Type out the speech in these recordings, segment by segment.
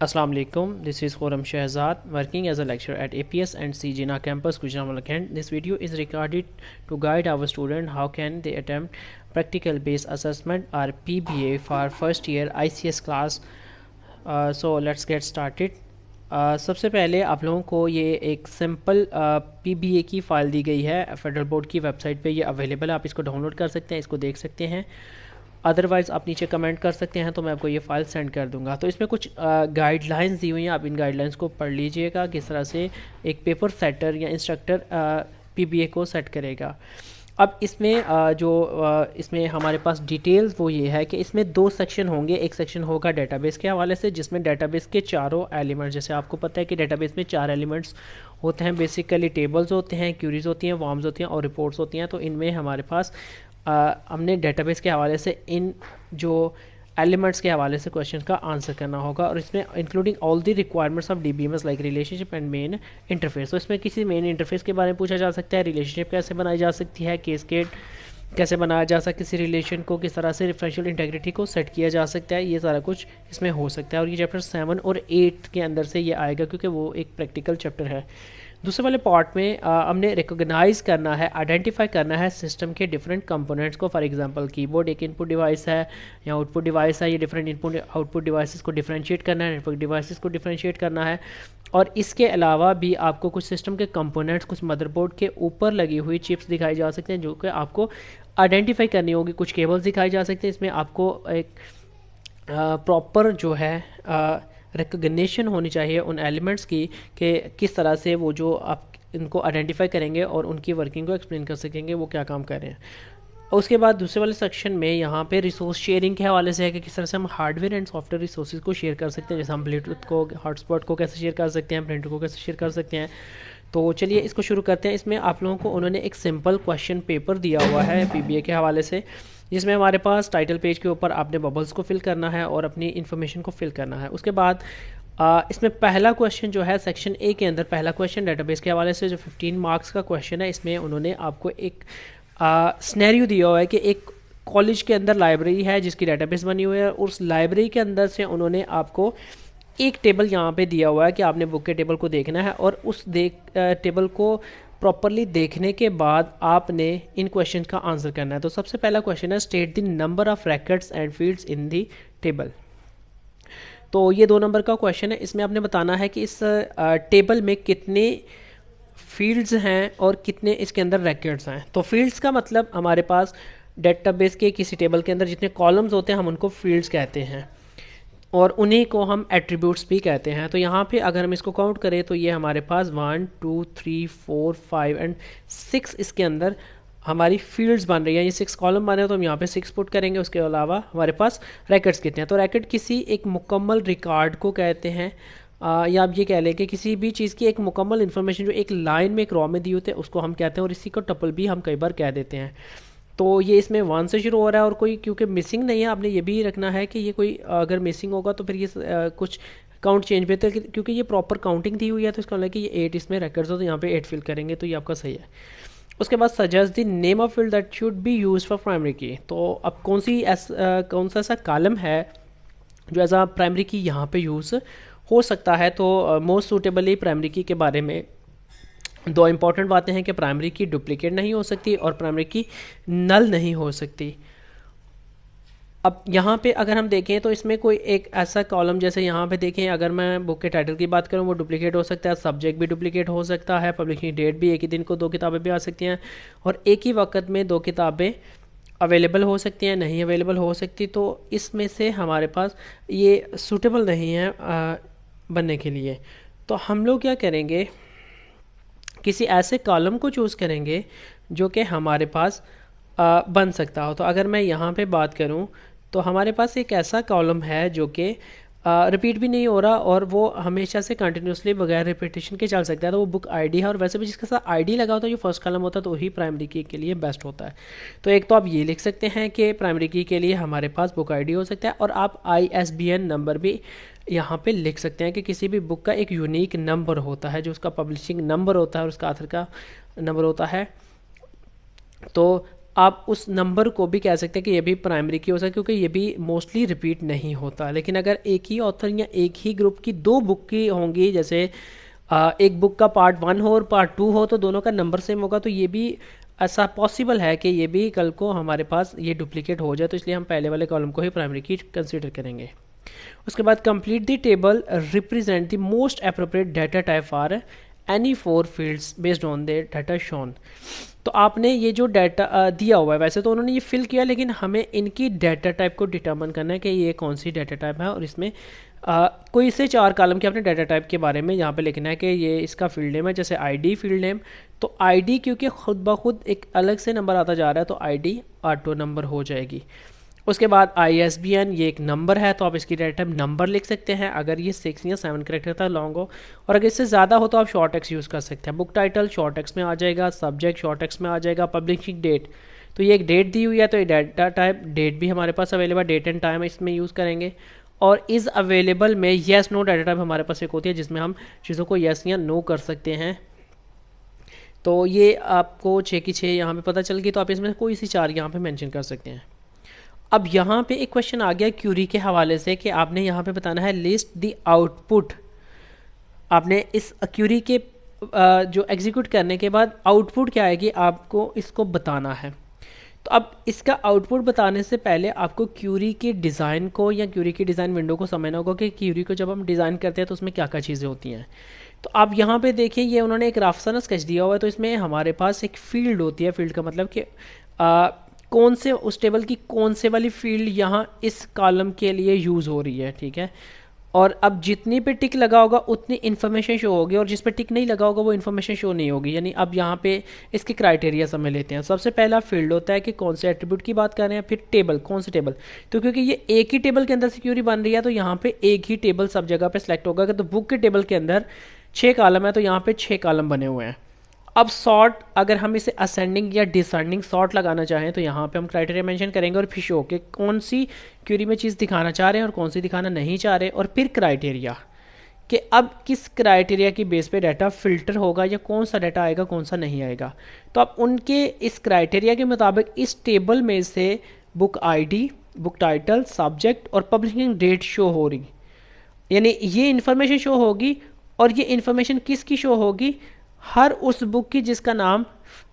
Assalamu alaikum. This is Khurram Shahzad working as a lecturer at APS and C Jinnah campus Gujarat Kent. This video is recorded to guide our student how can they attempt practical based assessment or PBA for first year ICS class. So let's get started. सबसे पहले आप लोगों को ये एक simple PBA की file दी गई है फेडरल बोर्ड की वेबसाइट पे, ये अवेलेबल है, आप इसको डाउनलोड कर सकते हैं, इसको देख सकते हैं। अदरवाइज़ आप नीचे कमेंट कर सकते हैं तो मैं आपको ये फ़ाइल सेंड कर दूंगा। तो इसमें कुछ गाइडलाइंस दी हुई हैं, आप इन गाइडलाइंस को पढ़ लीजिएगा किस तरह से एक पेपर सेटर या इंस्ट्रक्टर PBA को सेट करेगा। अब इसमें इसमें हमारे पास डिटेल्स वो ये है कि इसमें दो सेक्शन होंगे। एक सेक्शन होगा डेटाबेस के हवाले से, जिसमें डेटाबेस के चारों एलिमेंट्स, जैसे आपको पता है कि डेटाबेस में 4 एलिमेंट्स होते हैं बेसिकली, टेबल्स होते हैं, क्यूरीज होती हैं, फॉर्म्स होती हैं और रिपोर्ट्स होती हैं। तो इनमें हमारे पास हमने डेटाबेस के हवाले से इन जो एलिमेंट्स के हवाले से क्वेश्चन का आंसर करना होगा, और इसमें including all the requirements of DBMS like relationship and main interface. तो इसमें किसी मेन इंटरफेस के बारे में पूछा जा सकता है, रिलेशनशिप कैसे बनाई जा सकती है, कैस्केड कैसे बनाया जा सकता है, किसी रिलेशन को किस तरह से डिफरेंशियल इंटेग्रिटी को सेट किया जा सकता है, ये सारा कुछ इसमें हो सकता है। और ये चैप्टर 7 और 8 के अंदर से ये आएगा क्योंकि वो एक प्रैक्टिकल चैप्टर है। दूसरे वाले पार्ट में हमने रिकॉग्नाइज करना है, आइडेंटिफाई करना है सिस्टम के डिफरेंट कंपोनेंट्स को। फॉर एग्जांपल कीबोर्ड एक इनपुट डिवाइस है या आउटपुट डिवाइस है, ये डिफरेंट इनपुट आउटपुट डिवाइसेस को डिफरेंशिएट करना है, नेटवर्क डिवाइसेस को डिफरेंशिएट करना है। और इसके अलावा भी आपको कुछ सिस्टम के कंपोनेंट्स, कुछ मदरबोर्ड के ऊपर लगी हुई चिप्स दिखाई जा सकते हैं जो कि आपको आइडेंटिफाई करनी होगी। कुछ केबल्स दिखाई जा सकते हैं, इसमें आपको एक प्रॉपर जो है रिकग्निशन होनी चाहिए उन एलिमेंट्स की कि किस तरह से वो जो आप इनको आइडेंटिफाई करेंगे और उनकी वर्किंग को एक्सप्लेन कर सकेंगे वो क्या काम कर रहे हैं। और उसके बाद दूसरे वाले सेक्शन में यहाँ पे रिसोर्स शेयरिंग के हवाले से है कि किस तरह से हम हार्डवेयर एंड सॉफ्टवेयर रिसोर्सेज को शेयर कर सकते हैं, जैसे हम ब्लूटूथ को, हॉटस्पॉट को कैसे शेयर कर सकते हैं, प्रिंटर को कैसे शेयर कर सकते हैं। तो चलिए इसको शुरू करते हैं। इसमें आप लोगों को उन्होंने एक सिंपल क्वेश्चन पेपर दिया हुआ है PBA के हवाले से, जिसमें हमारे पास टाइटल पेज के ऊपर आपने बबल्स को फिल करना है और अपनी इन्फॉर्मेशन को फिल करना है। उसके बाद इसमें पहला क्वेश्चन जो है सेक्शन A के अंदर, पहला क्वेश्चन डेटाबेस के हवाले से जो 15 मार्क्स का क्वेश्चन है, इसमें उन्होंने आपको एक सिनेरियो दिया हुआ है कि एक कॉलेज के अंदर लाइब्रेरी है जिसकी डेटाबेस बनी हुई है, और उस लाइब्रेरी के अंदर से उन्होंने आपको एक टेबल यहाँ पे दिया हुआ है कि आपने बुक के टेबल को देखना है, और उस टेबल को प्रॉपरली देखने के बाद आपने इन क्वेश्चन का आंसर करना है। तो सबसे पहला क्वेश्चन है state the number of rackets and fields in the table. तो ये 2 नंबर का क्वेश्चन है। इसमें आपने बताना है कि इस टेबल में कितने फील्ड्स हैं और कितने इसके अंदर रैकेट्स हैं। तो फील्ड्स का मतलब हमारे पास डेटाबेस के किसी टेबल के अंदर जितने कॉलम्स होते हैं हम उनको फील्ड्स कहते हैं, और उन्हीं को हम एट्रीब्यूट्स भी कहते हैं। तो यहाँ पे अगर हम इसको काउंट करें तो ये हमारे पास 1 2 3 4 5 एंड 6 इसके अंदर हमारी फील्ड्स बन रही है। ये 6 कॉलम बने हैं तो हम यहाँ पे 6 पुट करेंगे। उसके अलावा हमारे पास रैकेट्स कितने हैं, तो रैकेट किसी एक मुकम्मल रिकॉर्ड को कहते हैं, या आप ये कह लें कि किसी भी चीज़ की एक मुकम्मल इन्फॉर्मेशन जो एक लाइन में एक रॉ में दी होती है उसको हम कहते हैं, और इसी को टपल भी हम कई बार कह देते हैं। तो ये इसमें 1 से शुरू हो रहा है, और कोई क्योंकि मिसिंग नहीं है, आपने ये भी रखना है कि ये कोई अगर मिसिंग होगा तो फिर ये कुछ काउंट चेंज भी होता है, क्योंकि ये प्रॉपर काउंटिंग दी हुई है तो इसका मतलब कि ये 8 इसमें रैकेट्स हो, तो यहाँ पे 8 फिल करेंगे तो ये आपका सही है। उसके बाद suggest the name of field that should be use for primary की। तो अब कौन सा ऐसा कॉलम है जो एज आ प्राइमरी की यहाँ पे यूज़ हो सकता है। तो मोस्ट सूटेबली प्राइमरी की के बारे में 2 इंपॉर्टेंट बातें हैं कि प्राइमरी की डुप्लीकेट नहीं हो सकती और प्राइमरी की नल नहीं हो सकती। अब यहाँ पे अगर हम देखें तो इसमें कोई एक ऐसा कॉलम, जैसे यहाँ पे देखें अगर मैं बुक के टाइटल की बात करूँ वो डुप्लीकेट हो सकता है, सब्जेक्ट भी डुप्लीकेट हो सकता है, पब्लिशिंग डेट भी, एक ही दिन को 2 किताबें भी आ सकती हैं, और एक ही वक्त में 2 किताबें अवेलेबल हो सकती हैं, नहीं अवेलेबल हो सकती। तो इसमें से हमारे पास ये सूटेबल नहीं है बनने के लिए। तो हम लोग क्या करेंगे, किसी ऐसे कॉलम को चूज़ करेंगे जो कि हमारे पास बन सकता हो। तो अगर मैं यहाँ पे बात करूँ तो हमारे पास एक ऐसा कॉलम है जो कि रिपीट भी नहीं हो रहा और वो हमेशा से कंटिन्यूसली बगैर रिपीटेशन के चल सकता है, तो वो बुक आईडी है। और वैसे भी जिसके साथ आईडी लगा होता है जो फर्स्ट कॉलम होता है तो वही प्राइमरी की के लिए बेस्ट होता है। तो एक तो आप ये लिख सकते हैं कि प्राइमरी की के लिए हमारे पास बुक आईडी हो सकता है, और आप ISBN नंबर भी यहाँ पे लिख सकते हैं कि किसी भी बुक का एक यूनिक नंबर होता है जो उसका पब्लिशिंग नंबर होता है और उसका आथर का नंबर होता है। तो आप उस नंबर को भी कह सकते हैं कि ये भी प्राइमरी की हो सकती है, क्योंकि ये भी मोस्टली रिपीट नहीं होता। लेकिन अगर एक ही ऑथर या एक ही ग्रुप की दो बुक की होंगी, जैसे एक बुक का पार्ट 1 हो और पार्ट 2 हो, तो दोनों का नंबर सेम होगा, तो ये भी ऐसा पॉसिबल है कि ये भी कल को हमारे पास ये डुप्लीकेट हो जाए। तो इसलिए हम पहले वाले कॉलम को ही प्राइमरी की कंसीडर करेंगे। उसके बाद complete the table represent the most appropriate data type for any 4 fields based on the data shown. तो आपने ये जो डाटा दिया हुआ है, वैसे तो उन्होंने ये फिल किया, लेकिन हमें इनकी डाटा टाइप को डिटर्मिन करना है कि ये कौन सी डाटा टाइप है, और इसमें कोई से 4 कॉलम के अपने डाटा टाइप के बारे में यहाँ पे लिखना है कि ये इसका फील्ड नेम है, जैसे आईडी फील्ड नेम। तो आईडी क्योंकि खुद ब खुद एक अलग से नंबर आता जा रहा है, तो आईडी ऑटो नंबर हो जाएगी। उसके बाद ISBN, ये एक नंबर है, तो आप इसकी डाटा टाइप नंबर लिख सकते हैं अगर ये 6 या 7 करेक्टर तक लॉन्ग हो, और अगर इससे ज़्यादा हो तो आप शॉर्ट टेक्स्ट यूज़ कर सकते हैं। बुक टाइटल शॉर्ट टेक्स्ट में आ जाएगा, सब्जेक्ट शॉर्ट टेक्स्ट में आ जाएगा, पब्लिशिंग डेट, तो ये एक डेट दी हुई है, तो ये डाटा टाइप डेट भी हमारे पास अवेलेबल, डेट एंड टाइम इसमें यूज़ करेंगे। और इज़ अवेलेबल में येस नो डाटा टाइप हमारे पास एक होती है, जिसमें हम चीज़ों को येस या नो कर सकते हैं। तो ये आपको 6 की 6 यहाँ पे पता चल गई, तो आप इसमें कोई सी 4 यहाँ पे मेंशन कर सकते हैं। अब यहाँ पे एक क्वेश्चन आ गया क्यूरी के हवाले से कि आपने यहाँ पे बताना है लिस्ट द आउटपुट। आपने इस क्यूरी के जो एग्जीक्यूट करने के बाद आउटपुट क्या आएगी आपको इसको बताना है। तो अब इसका आउटपुट बताने से पहले आपको क्यूरी के डिज़ाइन को या क्यूरी की डिज़ाइन विंडो को समझना होगा कि क्यूरी को जब हम डिज़ाइन करते हैं तो उसमें क्या क्या चीज़ें होती हैं। तो आप यहाँ पे देखिए, ये उन्होंने एक रफ सा स्केच दिया हुआ है, तो इसमें हमारे पास एक फील्ड होती है। फील्ड का मतलब कि कौन से उस टेबल की कौन से वाली फील्ड यहाँ इस कॉलम के लिए यूज़ हो रही है, ठीक है। और अब जितनी पे टिक लगा होगा उतनी इन्फॉर्मेशन शो होगी, और जिस पे टिक नहीं लगा होगा वो इन्फॉर्मेशन शो नहीं होगी। यानी अब यहाँ पे इसके क्राइटेरिया समझ लेते हैं। सबसे पहला फील्ड होता है कि कौन से एट्रीब्यूट की बात कर रहे हैं, फिर टेबल, कौन से टेबल। तो क्योंकि ये एक ही टेबल के अंदर से क्यूरी बन रही है, तो यहाँ पे एक ही टेबल सब जगह पे सिलेक्ट होगा। तो बुक के टेबल के अंदर 6 कॉलम है, तो यहाँ पे 6 कॉलम बने हुए हैं। अब सॉर्ट, अगर हम इसे असेंडिंग या डिसेंडिंग सॉर्ट लगाना चाहें, तो यहाँ पे हम क्राइटेरिया मेंशन करेंगे और फिर शो के कौन सी क्यूरी में चीज़ दिखाना चाह रहे हैं और कौन सी दिखाना नहीं चाह रहे, और फिर क्राइटेरिया कि अब किस क्राइटेरिया की बेस पे डाटा फिल्टर होगा या कौन सा डाटा आएगा कौन सा नहीं आएगा। तो अब उनके इस क्राइटेरिया के मुताबिक इस टेबल में से book ID, book title, subject और पब्लिशिंग डेट शो हो रही, यानी ये इन्फॉर्मेशन शो होगी। और ये इन्फॉर्मेशन किसकी शो होगी, हर उस बुक की जिसका नाम,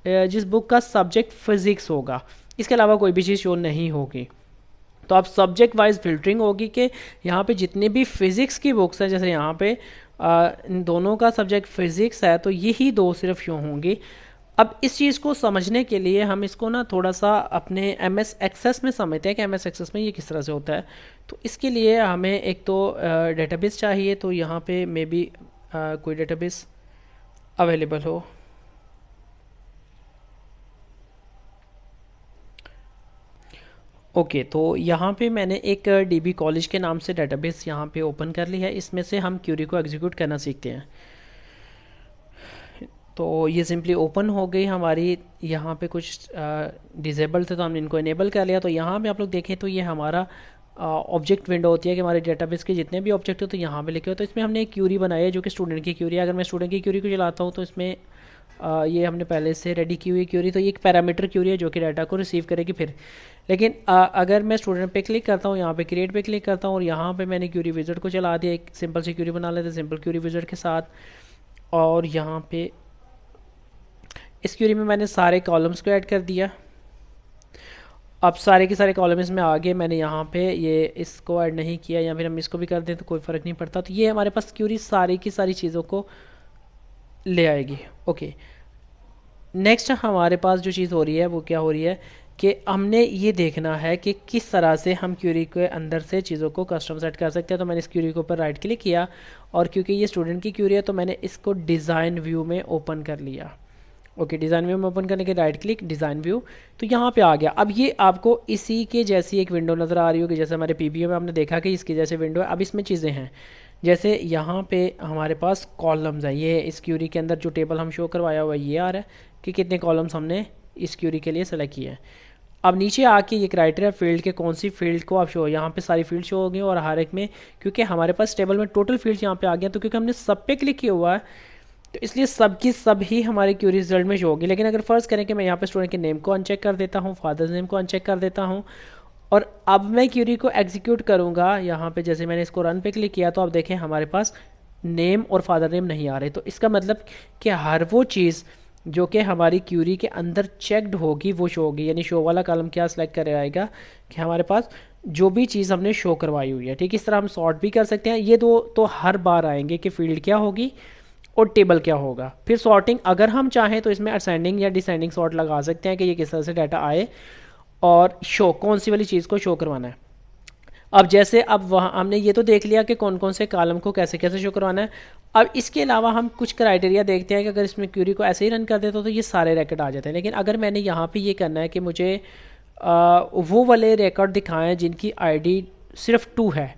जिस बुक का सब्जेक्ट फिजिक्स होगा, इसके अलावा कोई भी चीज़ शो नहीं होगी। तो अब सब्जेक्ट वाइज फिल्टरिंग होगी कि यहाँ पे जितने भी फिज़िक्स की बुक्स हैं, जैसे यहाँ पे इन दोनों का सब्जेक्ट फिज़िक्स है, तो यही 2 सिर्फ शो होंगी। अब इस चीज़ को समझने के लिए हम इसको ना थोड़ा सा अपने MS एक्सेस में समझते हैं कि MS एक्सेस में ये किस तरह से होता है। तो इसके लिए हमें एक तो डेटाबेस चाहिए, तो यहाँ पे मे बी कोई डेटाबेस अवेलेबल हो। ओके, तो यहाँ पे मैंने एक DB कॉलेज के नाम से डेटाबेस यहाँ पे ओपन कर ली है। इसमें से हम क्यूरी को एग्जीक्यूट करना सीखते हैं। तो ये सिंपली ओपन हो गई हमारी। यहाँ पे कुछ डिसेबल थे तो हमने इनको इनेबल कर लिया। तो यहाँ पे आप लोग देखें तो ये हमारा ऑब्जेक्ट विंडो होती है कि हमारे डेटाबेस के जितने भी ऑब्जेक्ट हो तो यहाँ पे लिखे हो। तो इसमें हमने एक क्यूरी बनाई है जो कि स्टूडेंट की क्यूरी है। अगर मैं स्टूडेंट की क्यूरी को चलाता हूँ तो इसमें ये हमने पहले से रेडी की हुई क्यूरी, तो ये एक पैरामीटर क्यूरी है जो कि डाटा को रिसीव करेगी फिर। लेकिन अगर मैं स्टूडेंट पे क्लिक करता हूँ, यहाँ पे क्रिएट पे क्लिक करता हूँ और यहाँ पे मैंने क्यूरी विज़ार्ड को चला दिया, एक सिंपल सी क्यूरी बना लेते हैं सिंपल क्यूरी विज़ार्ड के साथ। और यहाँ पे इस क्यूरी में मैंने सारे कॉलम्स को ऐड कर दिया। अब सारे के सारे कॉलम इसमें आ गए। मैंने यहाँ पे ये इसको ऐड नहीं किया, या फिर हम इसको भी कर दें तो कोई फ़र्क नहीं पड़ता। तो ये हमारे पास क्यूरी सारी की सारी चीज़ों को ले आएगी। ओके, नेक्स्ट हमारे पास जो चीज़ हो रही है वो क्या हो रही है कि हमने ये देखना है कि किस तरह से हम क्यूरी के अंदर से चीज़ों को कस्टम सेट कर सकते हैं। तो मैंने इस क्यूरी के ऊपर राइट क्लिक किया और क्योंकि ये स्टूडेंट की क्यूरी है तो मैंने इसको डिज़ाइन व्यू में ओपन कर लिया। ओके, डिज़ाइन व्यू में ओपन करने के राइट क्लिक, डिज़ाइन व्यू, तो यहाँ पे आ गया। अब ये आपको इसी के जैसी एक विंडो नज़र आ रही होगी, जैसे हमारे PBO में हमने देखा कि इसकी जैसे विंडो है। अब इसमें चीज़ें हैं, जैसे यहाँ पे हमारे पास कॉलम्स हैं। ये इस क्यूरी के अंदर जो टेबल हम शो करवाया हुआ है ये आ रहा है कि कितने कॉलम्स हमने इस क्यूरी के लिए सेलेक्ट किए हैं। अब नीचे आके ये क्राइटेरिया फील्ड के कौन सी फील्ड को आप शो, यहाँ पे सारी फील्ड शो होगी और हर एक में, क्योंकि हमारे पास टेबल में टोटल फील्ड यहाँ पे आ गया, तो क्योंकि हमने सब पे क्लिक किया हुआ है तो इसलिए सब की सब ही हमारी क्यूरी रिजल्ट में शो होगी। लेकिन अगर फ़र्ज़ करें कि मैं यहाँ पे स्टूडेंट के नेम को अनचेक कर देता हूँ, फादर्स नेम को अनचेक कर देता हूँ, और अब मैं क्यूरी को एग्जीक्यूट करूँगा, यहाँ पे जैसे मैंने इसको रन पे क्लिक किया तो आप देखें हमारे पास नेम और फादर नेम नहीं आ रहे। तो इसका मतलब कि हर वो चीज़ जो कि हमारी क्यूरी के अंदर चेक्ड होगी वो शो होगी। यानी शो वाला कॉलम क्या सिलेक्ट कर आएगा कि हमारे पास जो भी चीज़ हमने शो करवाई हुई है। ठीक, इस तरह हम सॉर्ट भी कर सकते हैं। ये दो तो हर बार आएंगे कि फील्ड क्या होगी और टेबल क्या होगा। फिर सॉर्टिंग अगर हम चाहें तो इसमें असेंडिंग या डिसेंडिंग सॉर्ट लगा सकते हैं कि ये किस तरह से डाटा आए और शो कौन सी वाली चीज़ को शो करवाना है। अब जैसे अब वहाँ हमने ये तो देख लिया कि कौन कौन से कॉलम को कैसे कैसे शो करवाना है। अब इसके अलावा हम कुछ क्राइटेरिया देखते हैं कि अगर इसमें क्यूरी को ऐसे ही रन कर देते तो ये सारे रिकॉर्ड आ जाते हैं। लेकिन अगर मैंने यहाँ पे ये करना है कि मुझे वो वाले रिकॉर्ड दिखाएं जिनकी आईडी सिर्फ 2 है,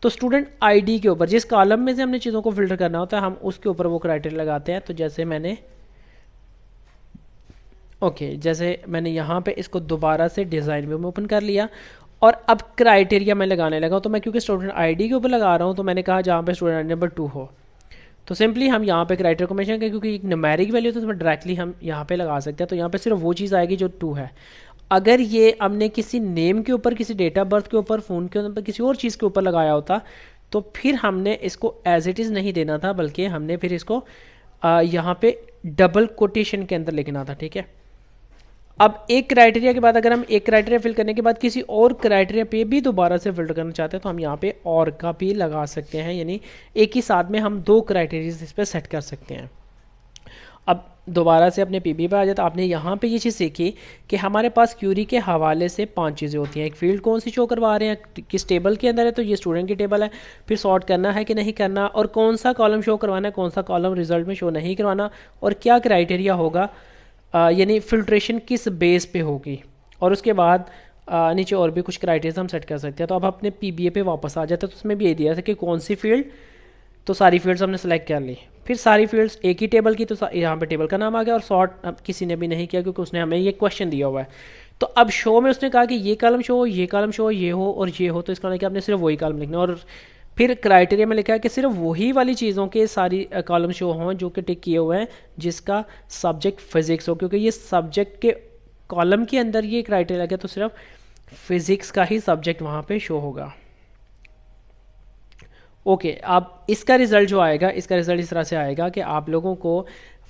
तो स्टूडेंट आईडी के ऊपर जिस कॉलम में से हमने चीज़ों को फिल्टर करना होता है हम उसके ऊपर वो क्राइटेरिया लगाते हैं। तो जैसे मैंने जैसे मैंने यहाँ पे इसको दोबारा से डिज़ाइन व्यू में ओपन कर लिया और अब क्राइटेरिया मैं लगाने लगा। तो मैं क्योंकि स्टूडेंट आईडी के ऊपर लगा रहा हूँ तो मैंने कहा जहाँ पे स्टूडेंट नंबर 2 हो, तो सिंपली हम यहाँ पे क्राइटेरिया को मेंशन करें क्योंकि एक न्यूमेरिक वैल्यू तो डायरेक्टली हम यहाँ पे लगा सकते हैं। तो यहाँ पे सिर्फ वो चीज़ आएगी जो 2 है। अगर ये हमने किसी नेम के ऊपर, किसी डेट ऑफ बर्थ के ऊपर, फ़ोन के ऊपर, किसी और चीज़ के ऊपर लगाया होता तो फिर हमने इसको एज इट इज़ नहीं देना था, बल्कि हमने फिर इसको यहाँ पे डबल कोटेशन के अंदर लिखना था। ठीक है, अब एक क्राइटेरिया के बाद अगर हम एक क्राइटेरिया फिल करने के बाद किसी और क्राइटेरिया पे भी दोबारा से फिल्टर करना चाहते हैं तो हम यहाँ पे और का भी लगा सकते हैं। यानी एक ही साथ में हम 2 क्राइटेरिया इस पर सेट कर सकते हैं। अब दोबारा से अपने पीबी पे आ जाए तो आपने यहाँ पे ये चीज़ सीखी कि हमारे पास क्यूरी के हवाले से 5 चीज़ें होती हैं। एक फील्ड कौन सी शो करवा रहे हैं, किस टेबल के अंदर है, तो ये स्टूडेंट की टेबल है। फिर सॉर्ट करना है कि नहीं करना, और कौन सा कॉलम शो करवाना है, कौन सा कॉलम रिजल्ट में शो नहीं करवाना, और क्या क्राइटेरिया होगा, यानी फिल्ट्रेशन किस बेस पे होगी। और उसके बाद नीचे और भी कुछ क्राइटेरिया हम सेट कर सकते हैं। तो अब अपने पीबीए पे वापस आ जाते हैं तो उसमें भी ये दिया था कि कौन सी फील्ड, तो सारी फील्ड्स हमने सेलेक्ट कर ली। फिर सारी फील्ड्स एक ही टेबल की, तो यहाँ पे टेबल का नाम आ गया। और सॉर्ट अब किसी ने भी नहीं किया क्योंकि उसने हमें ये क्वेश्चन दिया हुआ है। तो अब शो में उसने कहा कि ये कॉलम शो हो, ये कॉलम शो हो, ये हो और ये हो, तो इसका मतलब कि आपने सिर्फ वही कॉलम लिखना। और फिर क्राइटेरिया में लिखा है कि सिर्फ वही वाली चीज़ों के सारी कॉलम शो हों जो कि टिक किए हुए हैं जिसका सब्जेक्ट फिजिक्स हो, क्योंकि ये सब्जेक्ट के कॉलम के अंदर ये क्राइटेरिया लगे तो सिर्फ फिजिक्स का ही सब्जेक्ट वहाँ पे शो होगा। अब इसका रिज़ल्ट जो आएगा, इसका रिज़ल्ट इस तरह से आएगा कि आप लोगों को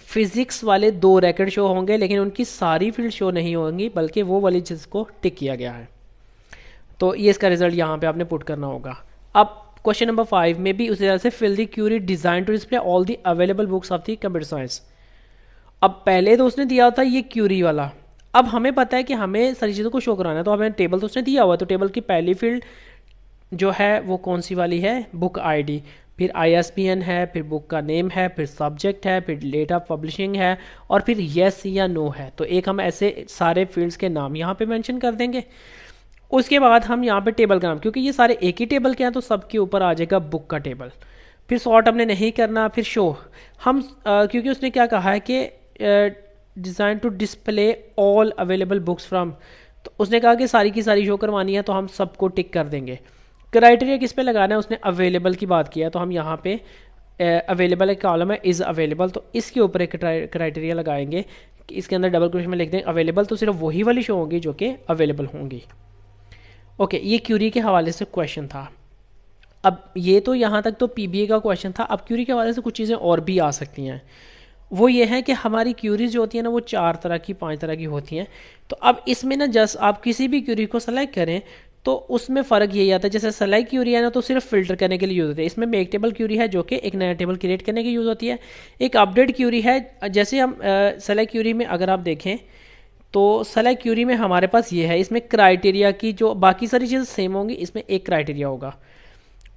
फिज़िक्स वाले 2 रिकॉर्ड शो होंगे लेकिन उनकी सारी फील्ड शो नहीं होंगी, बल्कि वो वाली जिसको टिक किया गया है। तो ये इसका रिज़ल्ट यहाँ पे आपने पुट करना होगा। अब क्वेश्चन नंबर 5 में भी उसी तरह से fill the query design to display all the available books of the computer science. अब पहले तो उसने दिया था ये क्यूरी वाला। अब हमें पता है कि हमें सारी चीज़ों को शो कराना है, तो हमें टेबल तो उसने दिया हुआ है, तो टेबल की पहली फील्ड जो है वो कौन सी वाली है, बुक आईडी। फिर आईएसबीएन है, फिर बुक का नेम है, फिर सब्जेक्ट है, फिर डेट ऑफ पब्लिशिंग है, और फिर येस या नो है। तो एक हम ऐसे सारे फील्ड्स के नाम यहाँ पे मेंशन कर देंगे। उसके बाद हम यहाँ पे टेबल का नाम, क्योंकि ये सारे एक ही टेबल के हैं तो सबके ऊपर आ जाएगा बुक का टेबल। फिर सॉर्ट हमने नहीं करना। फिर शो हम क्योंकि उसने क्या कहा है कि design to display all available books from, तो उसने कहा कि सारी की सारी शो करवानी है तो हम सबको टिक कर देंगे। क्राइटेरिया किस पे लगाना है, उसने अवेलेबल की बात किया है, तो हम यहाँ पे अवेलेबल एक कॉलम है इज़ अवेलेबल, तो इसके ऊपर एक क्राइटेरिया लगाएंगे कि इसके अंदर डबल क्वेश्चन में लिख दें अवेलेबल, तो सिर्फ वही वाली शो होंगी जो कि अवेलेबल होंगी। ये क्यूरी के हवाले से क्वेश्चन था। अब ये तो यहाँ तक तो पीबीए का क्वेश्चन था। अब क्यूरी के हवाले से कुछ चीज़ें और भी आ सकती हैं। वो ये है कि हमारी क्यूरीज जो होती है ना वो 4 तरह की 5 तरह की होती हैं। तो अब इसमें ना जस्ट आप किसी भी क्यूरी को सेलेक्ट करें तो उसमें फ़र्क यही आता है। जैसे सेलेक्ट क्यूरी है ना तो सिर्फ फिल्टर करने के लिए यूज़ होती है। इसमें मेक टेबल क्यूरी है जो कि एक नया टेबल क्रिएट करने की यूज़ होती है। एक अपडेट क्यूरी है, जैसे हम सेलेक्ट क्यूरी में अगर आप देखें तो सेलेक्ट क्यूरी में हमारे पास ये है, इसमें क्राइटेरिया की जो बाकी सारी चीज़ें सेम होंगी, इसमें एक क्राइटेरिया होगा।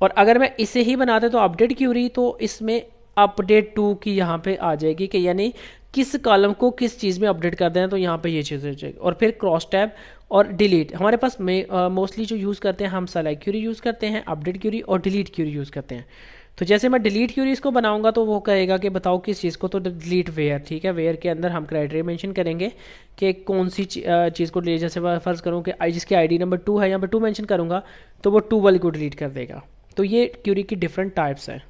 और अगर मैं इसे ही बनाते तो अपडेट क्यूरी, तो इसमें अपडेट 2 की यहाँ पे आ जाएगी कि यानी किस कॉलम को किस चीज़ में अपडेट कर दें, तो यहाँ पे ये चीज़ हो जाएगी। और फिर क्रॉस टैब और डिलीट हमारे पास में मोस्टली जो यूज़ करते हैं हम सेलेक्ट क्यूरी यूज़ करते हैं, अपडेट क्यूरी और डिलीट क्यूरी यूज़ करते हैं। तो जैसे मैं डिलीट क्यूरी इसको बनाऊंगा तो वो कहेगा कि बताओ किस चीज़ को, तो डिलीट वेयर। ठीक है, वेयर के अंदर हम क्राइटेरिया मेंशन करेंगे कि कौन सी चीज़ को डिलीट। जैसे मैं फ़र्ज़ करूँ कि जिसकी आईडी नंबर 2 है, यहाँ पर 2 मेंशन करूँगा तो वो 2 वाली को डिलीट कर देगा। तो ये क्यूरी की डिफरेंट टाइप्स हैं।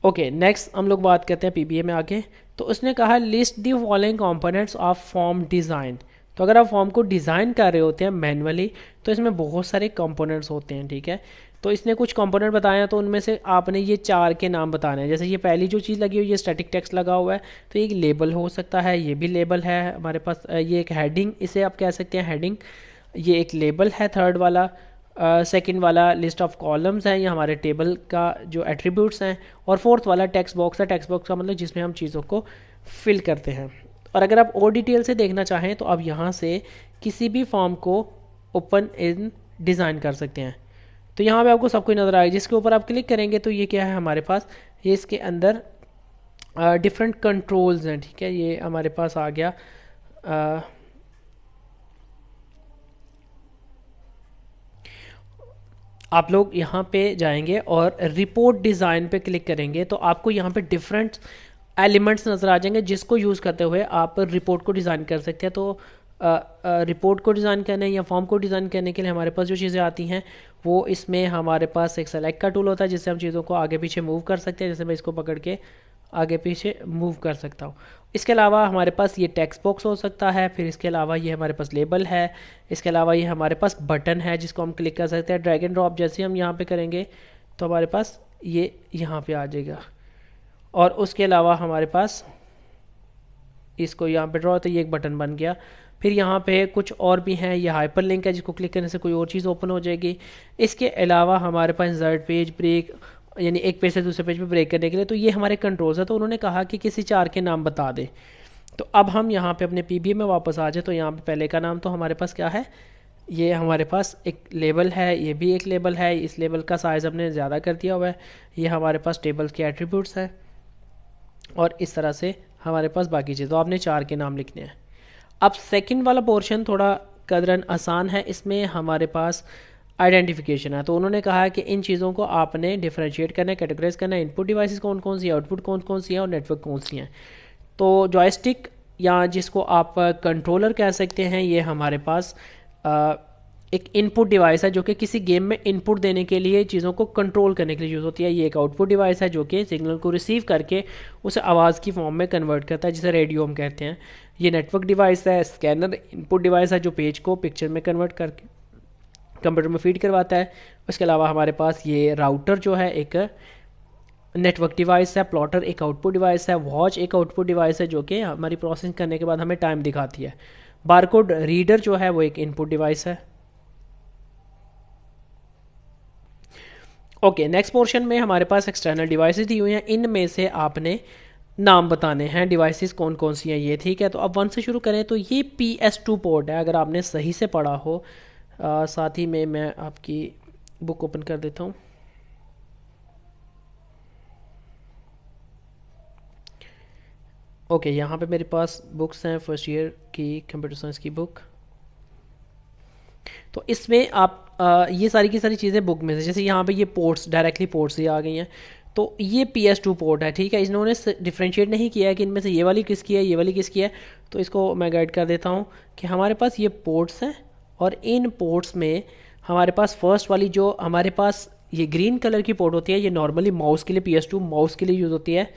ओके, नेक्स्ट हम लोग बात करते हैं पीबीए में आगे। तो उसने कहा list the following components of form design. तो अगर आप फॉर्म को डिज़ाइन कर रहे होते हैं मैनुअली तो इसमें बहुत सारे कंपोनेंट्स होते हैं, ठीक है। तो इसने कुछ कंपोनेंट बताए हैं, तो उनमें से आपने ये 4 के नाम बताने हैं। जैसे ये पहली जो चीज़ लगी हुई है, ये स्टैटिक टेक्स्ट लगा हुआ है, तो एक लेबल हो सकता है, ये भी लेबल है हमारे पास। ये एक हेडिंग, इसे आप कह सकते हैं हेडिंग, ये एक लेबल है थर्ड वाला। सेकंड वाला लिस्ट ऑफ कॉलम्स हैं, ये हमारे टेबल का जो एट्रीब्यूट्स हैं। और फोर्थ वाला टेक्स्ट बॉक्स है। टेक्स्ट बॉक्स का मतलब जिसमें हम चीज़ों को फिल करते हैं। और अगर आप और डिटेल से देखना चाहें तो आप यहाँ से किसी भी फॉर्म को ओपन इन डिज़ाइन कर सकते हैं। तो यहाँ पे आपको सब कुछ नज़र आएगा। जिसके ऊपर आप क्लिक करेंगे तो ये क्या है हमारे पास, ये इसके अंदर डिफरेंट कंट्रोल्स हैं, ठीक है। ये हमारे पास आ गया। आप लोग यहाँ पे जाएंगे और रिपोर्ट डिज़ाइन पे क्लिक करेंगे तो आपको यहाँ पे डिफरेंट एलिमेंट्स नज़र आ जाएंगे जिसको यूज़ करते हुए आप रिपोर्ट को डिज़ाइन कर सकते हैं। तो रिपोर्ट को डिज़ाइन करने या फॉर्म को डिज़ाइन करने के लिए हमारे पास जो चीज़ें आती हैं वो इसमें हमारे पास एक सेलेक्ट का टूल होता है जिससे हम चीज़ों को आगे पीछे मूव कर सकते हैं। जैसे मैं इसको पकड़ के आगे पीछे मूव कर सकता हूँ। इसके अलावा हमारे पास ये टेक्स्ट बॉक्स हो सकता है, फिर इसके अलावा ये हमारे पास लेबल है, इसके अलावा ये हमारे पास बटन है जिसको हम क्लिक कर सकते हैं। ड्रैग एंड ड्रॉप जैसे हम यहाँ पे करेंगे तो हमारे पास ये यहाँ पे आ जाएगा। और उसके अलावा हमारे पास इसको यहाँ पे ड्रॉ, तो ये एक बटन बन गया। फिर यहाँ पे कुछ और भी हैं, ये हाइपर लिंक है जिसको क्लिक करने से कोई और चीज़ ओपन हो जाएगी। इसके अलावा हमारे पास इंसर्ट पेज ब्रेक, यानी एक पेज से दूसरे पेज पे ब्रेक करने के लिए, तो ये हमारे कंट्रोल्स है। तो उन्होंने कहा कि किसी 4 के नाम बता दे। तो अब हम यहाँ पे अपने पीबीए में वापस आ जाए। तो यहाँ पे पहले का नाम तो हमारे पास क्या है, ये हमारे पास एक लेबल है, ये भी एक लेबल है। इस लेबल का साइज़ हमने ज़्यादा कर दिया हुआ है। ये हमारे पास टेबल के एट्रीब्यूट्स हैं और इस तरह से हमारे पास बाकी चीज़। तो आपने 4 के नाम लिखने हैं। अब सेकंड वाला पोर्शन थोड़ा कदरन आसान है। इसमें हमारे पास आइडेंटिफिकेशन है। तो उन्होंने कहा है कि इन चीज़ों को आपने डिफरेंशिएट करना है, कैटेगराइज करना है। इनपुट डिवाइसेस कौन कौन सी है, आउटपुट कौन कौन सी है और नेटवर्क कौन सी हैं। तो जॉयस्टिक या जिसको आप कंट्रोलर कह सकते हैं, ये हमारे पास एक इनपुट डिवाइस है जो कि किसी गेम में इनपुट देने के लिए चीज़ों को कंट्रोल करने के लिए यूज़ होती है। ये एक आउटपुट डिवाइस है जो कि सिग्नल को रिसीव करके उसे आवाज़ की फॉर्म में कन्वर्ट करता है, जिसे रेडियो हम कहते हैं। ये नेटवर्क डिवाइस है। स्कैनर इनपुट डिवाइस है जो पेज को पिक्चर में कन्वर्ट करके कंप्यूटर में फीड करवाता है। उसके अलावा हमारे पास ये राउटर जो है एक नेटवर्क डिवाइस है। प्लॉटर एक आउटपुट डिवाइस है। वॉच एक आउटपुट डिवाइस है जो कि हमारी प्रोसेसिंग करने के बाद हमें टाइम दिखाती है। बारकोड रीडर जो है वो एक इनपुट डिवाइस है। ओके, नेक्स्ट पोर्शन में हमारे पास एक्सटर्नल डिवाइसेस दी हुई हैं। इनमें से आपने नाम बताने हैं डिवाइसेस कौन कौन सी हैं ये, ठीक है। तो अब 1 से शुरू करें तो ये PS2 पोर्ट है, अगर आपने सही से पढ़ा हो। साथ ही में मैं आपकी बुक ओपन कर देता हूँ। ओके, यहाँ पे मेरे पास बुक्स हैं फर्स्ट ईयर की कंप्यूटर साइंस की बुक। तो इसमें आप ये सारी की सारी चीज़ें बुक में से, जैसे यहाँ पे ये पोर्ट्स डायरेक्टली पोर्ट्स ही आ गई हैं। तो ये PS2 पोर्ट है, ठीक है। इन्होंने डिफ्रेंशिएट नहीं किया है कि इनमें से ये वाली किसकी है, ये वाली किसकी है। तो इसको मैं गाइड कर देता हूँ कि हमारे पास ये पोर्ट्स हैं और इन पोर्ट्स में हमारे पास फर्स्ट वाली जो हमारे पास ये ग्रीन कलर की पोर्ट होती है, ये नॉर्मली माउस के लिए, PS2 माउस के लिए यूज़ होती है।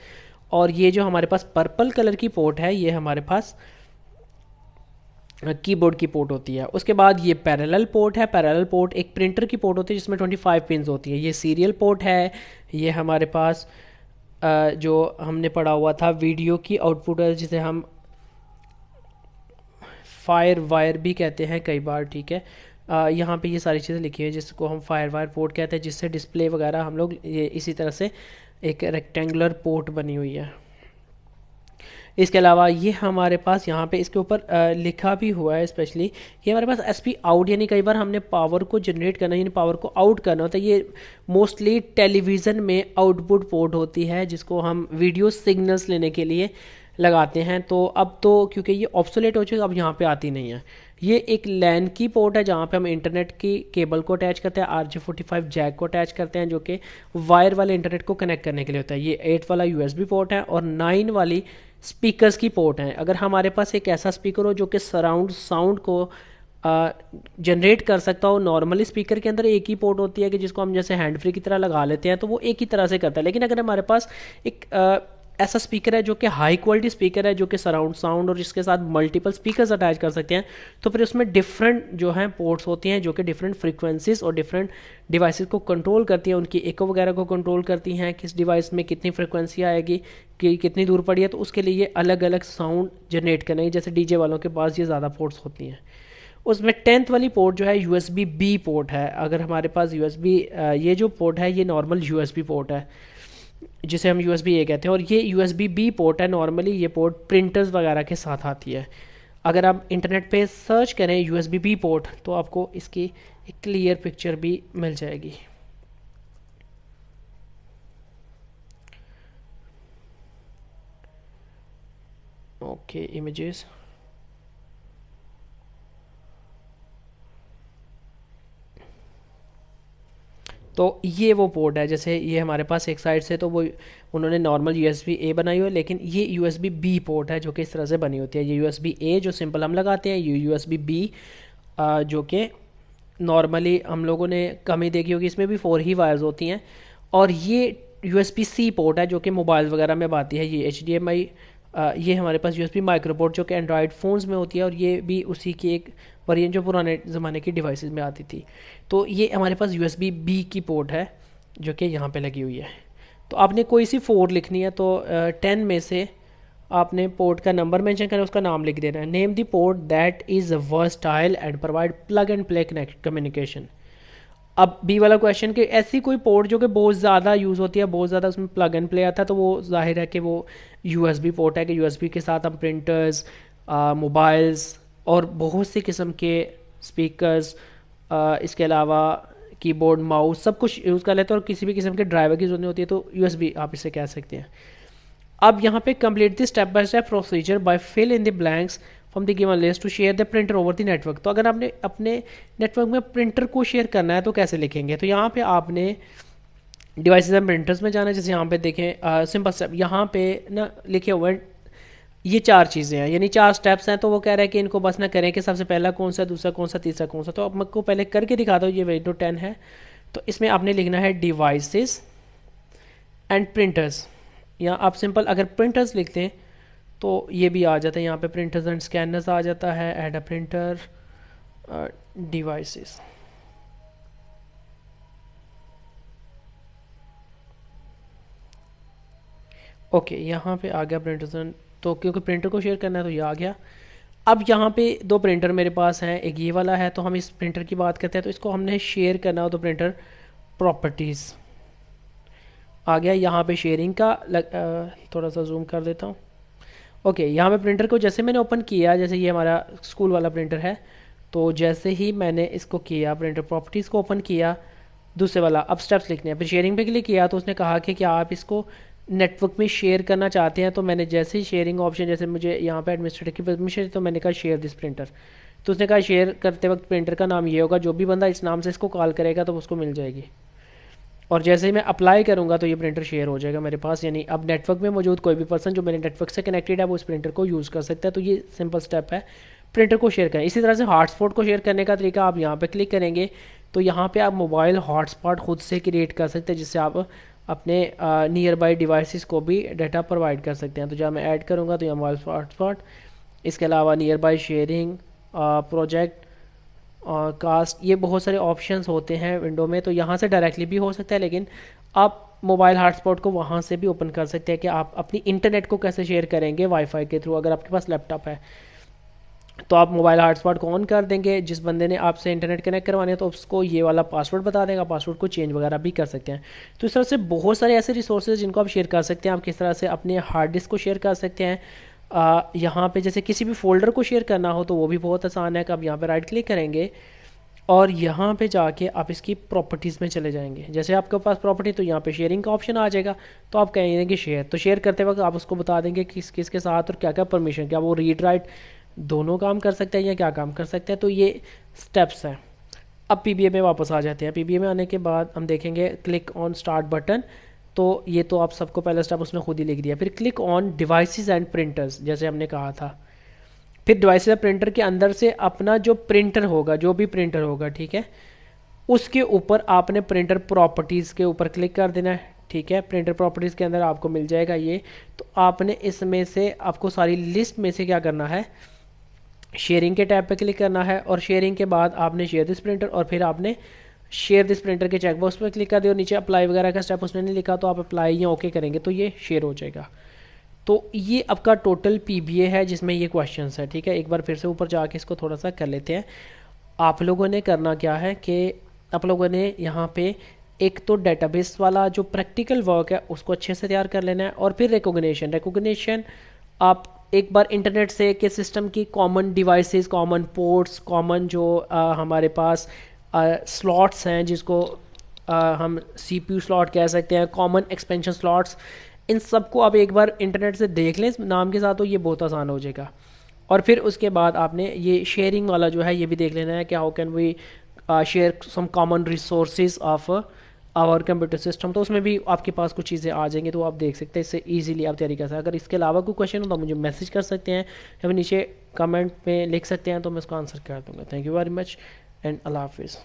और ये जो हमारे पास पर्पल कलर की पोर्ट है, ये हमारे पास कीबोर्ड की पोर्ट होती है। उसके बाद ये पैरेलल पोर्ट है। पैरेलल पोर्ट एक प्रिंटर की पोर्ट होती है जिसमें 25 पिन्स होती है। ये सीरियल पोर्ट है। ये हमारे पास जो हमने पढ़ा हुआ था वीडियो की आउटपुट है, जिसे हम फायर वायर भी कहते हैं कई बार, ठीक है। यहाँ पे ये सारी चीज़ें लिखी हैं जिसको हम फायर वायर पोर्ट कहते हैं, जिससे डिस्प्ले वगैरह हम लोग ये इसी तरह से एक रेक्टेंगुलर पोर्ट बनी हुई है। इसके अलावा ये हमारे पास यहाँ पे इसके ऊपर लिखा भी हुआ है स्पेशली कि हमारे पास SP आउट, यानी कई बार हमने पावर को जनरेट करना यानी पावर को आउट करना होता है। ये मोस्टली टेलीविज़न में आउटपुट पोर्ट होती है जिसको हम वीडियो सिग्नल्स लेने के लिए लगाते हैं। तो अब तो क्योंकि ये ऑब्सोलेट हो चुकी है, अब यहाँ पे आती नहीं है। ये एक लैन की पोर्ट है जहाँ पे हम इंटरनेट की केबल को अटैच करते हैं, RJ45 जैक को अटैच करते हैं जो कि वायर वाले इंटरनेट को कनेक्ट करने के लिए होता है। ये 8 वाला USB पोर्ट है और 9 वाली स्पीकर्स की पोर्ट है। अगर हमारे पास एक ऐसा स्पीकर हो जो कि सराउंड साउंड को जनरेट कर सकता हो। नॉर्मली स्पीकर के अंदर एक ही पोर्ट होती है कि जिसको हम जैसे हैंड फ्री की तरह लगा लेते हैं, तो वो एक ही तरह से करता है। लेकिन अगर हमारे पास एक ऐसा स्पीकर है जो कि हाई क्वालिटी स्पीकर है, जो कि सराउंड साउंड और जिसके साथ मल्टीपल स्पीकर्स अटैच कर सकते हैं, तो फिर उसमें डिफरेंट जो हैं पोर्ट्स होती हैं जो कि डिफरेंट फ्रीक्वेंसीज और डिफरेंट डिवाइसेस को कंट्रोल करती हैं, उनकी इको वगैरह को कंट्रोल करती हैं, किस डिवाइस में कितनी फ्रीक्वेंसी आएगी, कि कितनी दूर पड़ी है, तो उसके लिए ये अलग अलग साउंड जनरेट करने की, जैसे डीजे वालों के पास ये ज़्यादा पोर्ट्स होती हैं। उसमें 10th वाली पोर्ट जो है USB B पोर्ट है। अगर हमारे पास USB ये जो पोर्ट है ये नॉर्मल USB पोर्ट है जिसे हम USB A कहते हैं, और ये USB B पोर्ट है। नॉर्मली ये पोर्ट प्रिंटर्स वगैरह के साथ आती है। अगर आप इंटरनेट पे सर्च करें USB B पोर्ट तो आपको इसकी एक क्लियर पिक्चर भी मिल जाएगी। Okay, images. तो ये वो पोर्ट है, जैसे ये हमारे पास एक साइड से तो वो उन्होंने नॉर्मल USB A बनाई हुई है, लेकिन ये USB B पोर्ट है जो कि इस तरह से बनी होती है। ये USB A जो सिंपल हम लगाते हैं, ये USB B जो कि नॉर्मली हम लोगों ने कम ही देखी होगी, इसमें भी 4 ही वायर्स होती हैं। और ये USB C पोर्ट है जो कि मोबाइल वगैरह में आती है। ये HDMI ये हमारे पास USB माइक्रो पोर्ट जो कि एंड्रॉयड फ़ोन्स में होती है, और ये भी उसी की एक वेरिएंट जो पुराने ज़माने की डिवाइसेस में आती थी। तो ये हमारे पास USB B की पोर्ट है जो कि यहाँ पे लगी हुई है। तो आपने कोई सी 4 लिखनी है, तो 10 में से आपने पोर्ट का नंबर मेंशन करना है, उसका नाम लिख देना है। Name the port that is versatile and provide plug and play communication. अब बी वाला क्वेश्चन कि ऐसी कोई पोर्ट जो कि बहुत ज़्यादा यूज़ होती है, बहुत ज़्यादा उसमें प्लग एंड प्ले आता है, तो वो जाहिर है कि वो USB पोर्ट है, कि USB के साथ हम प्रिंटर्स, मोबाइल्स और बहुत सी किस्म के स्पीकर्स, इसके अलावा कीबोर्ड, माउस सब कुछ यूज़ कर लेते हैं, और किसी भी किस्म के ड्राइवर की जरूरत नहीं होती है, तो USB आप इसे कह सकते हैं। अब यहाँ पे complete the step by step procedure by fill in the blanks from the given list to share the printer over the network. तो अगर आपने अपने नेटवर्क में प्रिंटर को शेयर करना है तो कैसे लिखेंगे? तो यहाँ पे आपने डिवाइसेज एंड प्रिंटर्स में जाना है। जैसे यहाँ पे देखें सिंपल स्टेप यहाँ पे ना लिखे हुए हैं, ये 4 चीज़ें हैं, यानी 4 स्टेप्स हैं। तो वो कह रहा है कि इनको बस ना करें कि सबसे पहला कौन सा, दूसरा कौन सा, तीसरा कौन सा। तो अब मैं को पहले करके दिखा दो। ये विंडो 10 है, तो इसमें आपने लिखना है डिवाइसेस एंड प्रिंटर्स, या आप सिंपल अगर प्रिंटर्स लिखते हैं तो ये भी आ जाता है। यहाँ पे प्रिंटर्स एंड स्कैनर्स आ जाता है, add a printer, devices. Okay, यहाँ पे आ गया प्रिंटर्स एंड, तो क्योंकि प्रिंटर को शेयर करना है तो ये आ गया। अब यहाँ पे 2 प्रिंटर मेरे पास हैं, एक ये वाला है, तो हम इस प्रिंटर की बात करते हैं। तो इसको हमने शेयर करना हो तो प्रिंटर प्रॉपर्टीज़ आ गया। यहाँ पे शेयरिंग का थोड़ा सा जूम कर देता हूँ। ओके, यहाँ पे प्रिंटर को जैसे मैंने ओपन किया, जैसे ये हमारा स्कूल वाला प्रिंटर है, तो जैसे ही मैंने इसको किया, प्रिंटर प्रॉपर्टीज़ को ओपन किया, दूसरे वाला अब स्टेप्स लिखने हैं, फिर शेयरिंग पे क्लिक किया, तो उसने कहा कि क्या आप इसको नेटवर्क में शेयर करना चाहते हैं। तो मैंने जैसे ही शेयरिंग ऑप्शन, जैसे मुझे यहाँ पे एडमिनिस्ट्रेटर की परमिशन, तो मैंने कहा शेयर दिस प्रिंटर। तो उसने कहा शेयर करते वक्त प्रिंटर का नाम ये होगा, जो भी बंदा इस नाम से इसको कॉल करेगा तो उसको मिल जाएगी। और जैसे ही मैं अप्लाई करूँगा तो ये प्रिंटर शेयर हो जाएगा मेरे पास, यानी अब नेटवर्क में मौजूद कोई भी पर्सन जो मेरे नेटवर्क से कनेक्टेड है वो इस प्रिंटर को यूज़ कर सकता है। तो ये सिंपल स्टेप है प्रिंटर को शेयर करें। इसी तरह से हॉटस्पॉट को शेयर करने का तरीका, आप यहाँ पे क्लिक करेंगे तो यहाँ पे आप मोबाइल हॉटस्पॉट खुद से क्रिएट कर सकते हैं, जिससे आप अपने नियर बाई डिवाइसेस को भी डाटा प्रोवाइड कर सकते हैं। तो जब मैं ऐड करूँगा तो यहाँ मोबाइल हॉटस्पॉट, इसके अलावा nearby sharing, project, cast, ये बहुत सारे ऑप्शंस होते हैं विंडो में। तो यहाँ से डायरेक्टली भी हो सकता है, लेकिन आप मोबाइल हॉटस्पॉट को वहाँ से भी ओपन कर सकते हैं कि आप अपनी इंटरनेट को कैसे शेयर करेंगे वाईफाई के थ्रू। अगर आपके पास लैपटॉप है तो आप मोबाइल हॉटस्पॉट को ऑन कर देंगे, जिस बंदे ने आपसे इंटरनेट कनेक्ट करवाने तो उसको ये वाला पासवर्ड बता देगा, पासवर्ड को चेंज वगैरह भी कर सकते हैं। तो इस तरह से बहुत सारे ऐसे रिसोर्सेज जिनको आप शेयर कर सकते हैं। आप किस तरह से अपने हार्ड डिस्क को शेयर कर सकते हैं। यहाँ पे जैसे किसी भी फोल्डर को शेयर करना हो तो वो भी बहुत आसान है कि आप यहाँ पे राइट क्लिक करेंगे और यहाँ पे जाके आप इसकी प्रॉपर्टीज़ में चले जाएंगे। जैसे आपके पास प्रॉपर्टी, तो यहाँ पे शेयरिंग का ऑप्शन आ जाएगा, तो आप कहेंगे कि शेयर, तो शेयर करते वक्त आप उसको बता देंगे किस किस के साथ और क्या क्या परमिशन, क्या वो रीड राइट दोनों काम कर सकते हैं या क्या काम कर सकते हैं। तो ये स्टेप्स हैं। अब PBA में वापस आ जाते हैं। PBA में आने के बाद हम देखेंगे क्लिक ऑन स्टार्ट बटन, तो ये तो आप सबको पहला स्टेप उसने खुद ही लिख दिया। फिर click on devices and printers, जैसे हमने कहा था। फिर डिवाइसेस प्रिंटर के अंदर से अपना जो प्रिंटर होगा, जो भी प्रिंटर होगा, ठीक है, उसके ऊपर आपने प्रिंटर प्रॉपर्टीज़ के ऊपर क्लिक कर देना है। ठीक है, प्रिंटर प्रॉपर्टीज़ के अंदर आपको मिल जाएगा ये। तो आपने इसमें से आपको सारी लिस्ट में से क्या करना है, शेयरिंग के टैब पे क्लिक करना है, और शेयरिंग के बाद आपने शेयर दिस प्रिंटर, और फिर आपने शेयर दिस प्रिंटर के चेकबॉक्स पर क्लिक कर दिया, और नीचे अप्लाई वगैरह का स्टेप उसने नहीं लिखा तो आप अप्लाई या ओके करेंगे तो ये शेयर हो जाएगा। तो ये आपका टोटल पीबीए है जिसमें ये क्वेश्चंस है। ठीक है, एक बार फिर से ऊपर जाके इसको थोड़ा सा कर लेते हैं। आप लोगों ने करना क्या है कि आप लोगों ने यहाँ पे एक तो डेटाबेस वाला जो प्रैक्टिकल वर्क है उसको अच्छे से तैयार कर लेना है, और फिर रिकॉग्निशन आप एक बार इंटरनेट से के सिस्टम की common devices, common ports, common जो हमारे पास स्लॉट्स हैं जिसको हम सीपीयू स्लॉट कह सकते हैं, कॉमन एक्सपेंशन स्लॉट्स, इन सबको आप एक बार इंटरनेट से देख लें इस नाम के साथ, तो ये बहुत आसान हो जाएगा। और फिर उसके बाद आपने ये शेयरिंग वाला जो है ये भी देख लेना है कि how can we share some common resources of our computer system. तो उसमें भी आपके पास कुछ चीज़ें आ जाएंगी तो आप देख सकते हैं, इससे इजीली आप तैयारी कर सकते हैं। अगर इसके अलावा कोई क्वेश्चन हो तो मुझे मैसेज कर सकते हैं या फिर नीचे कमेंट में लिख सकते हैं, तो मैं उसका आंसर कर दूँगा। Thank you very much and अल्लाह हाफिज़।